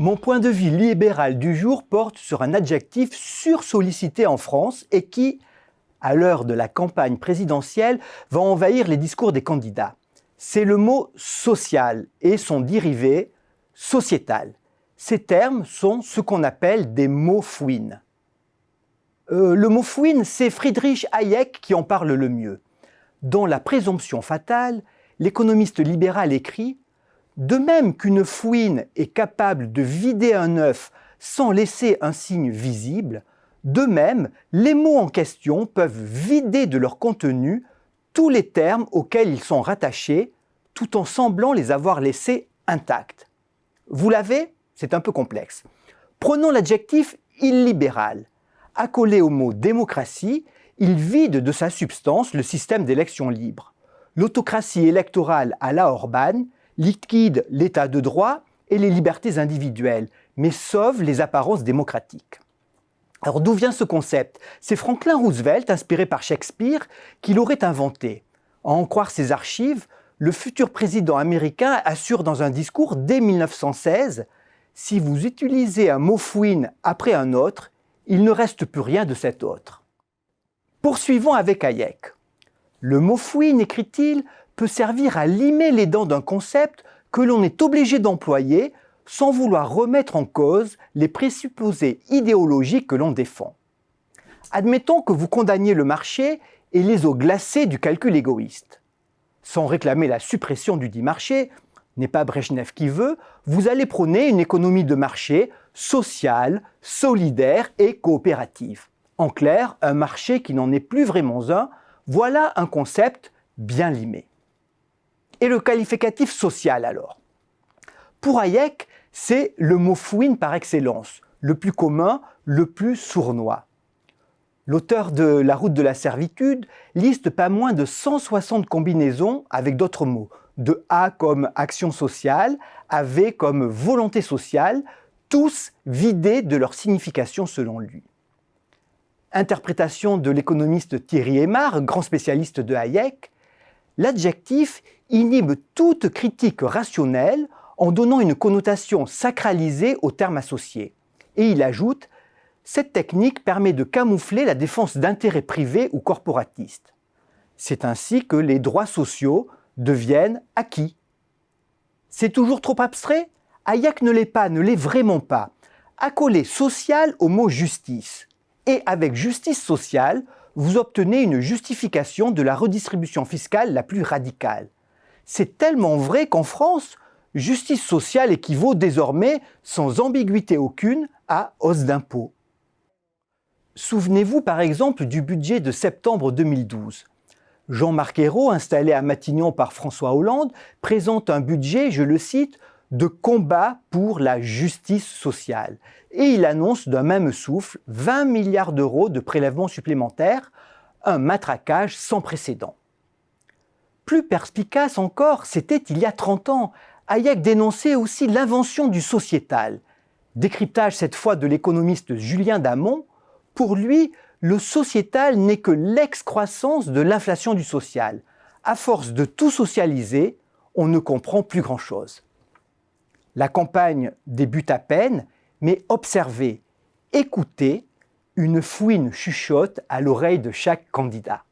Mon point de vue libéral du jour porte sur un adjectif sursollicité en France et qui, à l'heure de la campagne présidentielle, va envahir les discours des candidats. C'est le mot social et son dérivé sociétal. Ces termes sont ce qu'on appelle des mots fouines. Le mot fouine, c'est Friedrich Hayek qui en parle le mieux. Dans La présomption fatale, l'économiste libéral écrit « De même qu'une fouine est capable de vider un œuf sans laisser un signe visible, de même, les mots en question peuvent vider de leur contenu tous les termes auxquels ils sont rattachés, tout en semblant les avoir laissés intacts. » Vous l'avez ? C'est un peu complexe. Prenons l'adjectif illibéral. Accolé au mot démocratie, il vide de sa substance le système d'élection libre. L'autocratie électorale à la Orban liquide l'état de droit et les libertés individuelles, mais sauve les apparences démocratiques. Alors d'où vient ce concept ? C'est Franklin Roosevelt, inspiré par Shakespeare, qui l'aurait inventé. À en croire ses archives, le futur président américain assure dans un discours dès 1916 « Si vous utilisez un mot fouine après un autre, il ne reste plus rien de cet autre. » Poursuivons avec Hayek. Le mot fouine, écrit-il, peut servir à limer les dents d'un concept que l'on est obligé d'employer sans vouloir remettre en cause les présupposés idéologiques que l'on défend. Admettons que vous condamniez le marché et les eaux glacées du calcul égoïste. Sans réclamer la suppression du dit marché, n'est pas Brejnev qui veut, vous allez prôner une économie de marché sociale, solidaire et coopérative. En clair, un marché qui n'en est plus vraiment un, voilà un concept bien limé. Et le qualificatif social alors ? Pour Hayek, c'est le mot fouine par excellence, le plus commun, le plus sournois. L'auteur de La route de la servitude liste pas moins de 160 combinaisons avec d'autres mots, de A comme action sociale, à V comme volonté sociale, tous vidés de leur signification selon lui. Interprétation de l'économiste Thierry Aymar, grand spécialiste de Hayek, l'adjectif inhibe toute critique rationnelle en donnant une connotation sacralisée au terme associé. Et il ajoute « Cette technique permet de camoufler la défense d'intérêts privés ou corporatistes. C'est ainsi que les droits sociaux deviennent acquis. » C'est toujours trop abstrait ? Hayek ne l'est vraiment pas. Accoler social au mot justice. Et avec justice sociale, vous obtenez une justification de la redistribution fiscale la plus radicale. C'est tellement vrai qu'en France, justice sociale équivaut désormais, sans ambiguïté aucune, à hausse d'impôts. Souvenez-vous par exemple du budget de septembre 2012. Jean-Marc Ayrault, installé à Matignon par François Hollande, présente un budget, je le cite, de combat pour la justice sociale. Et il annonce d'un même souffle 20 milliards d'euros de prélèvements supplémentaires, un matraquage sans précédent. Plus perspicace encore, c'était il y a 30 ans. Hayek dénonçait aussi l'invention du sociétal. Décryptage cette fois de l'économiste Julien Damon. Pour lui, le sociétal n'est que l'excroissance de l'inflation du social. À force de tout socialiser, on ne comprend plus grand-chose. La campagne débute à peine, mais observez, écoutez, une fouine chuchote à l'oreille de chaque candidat.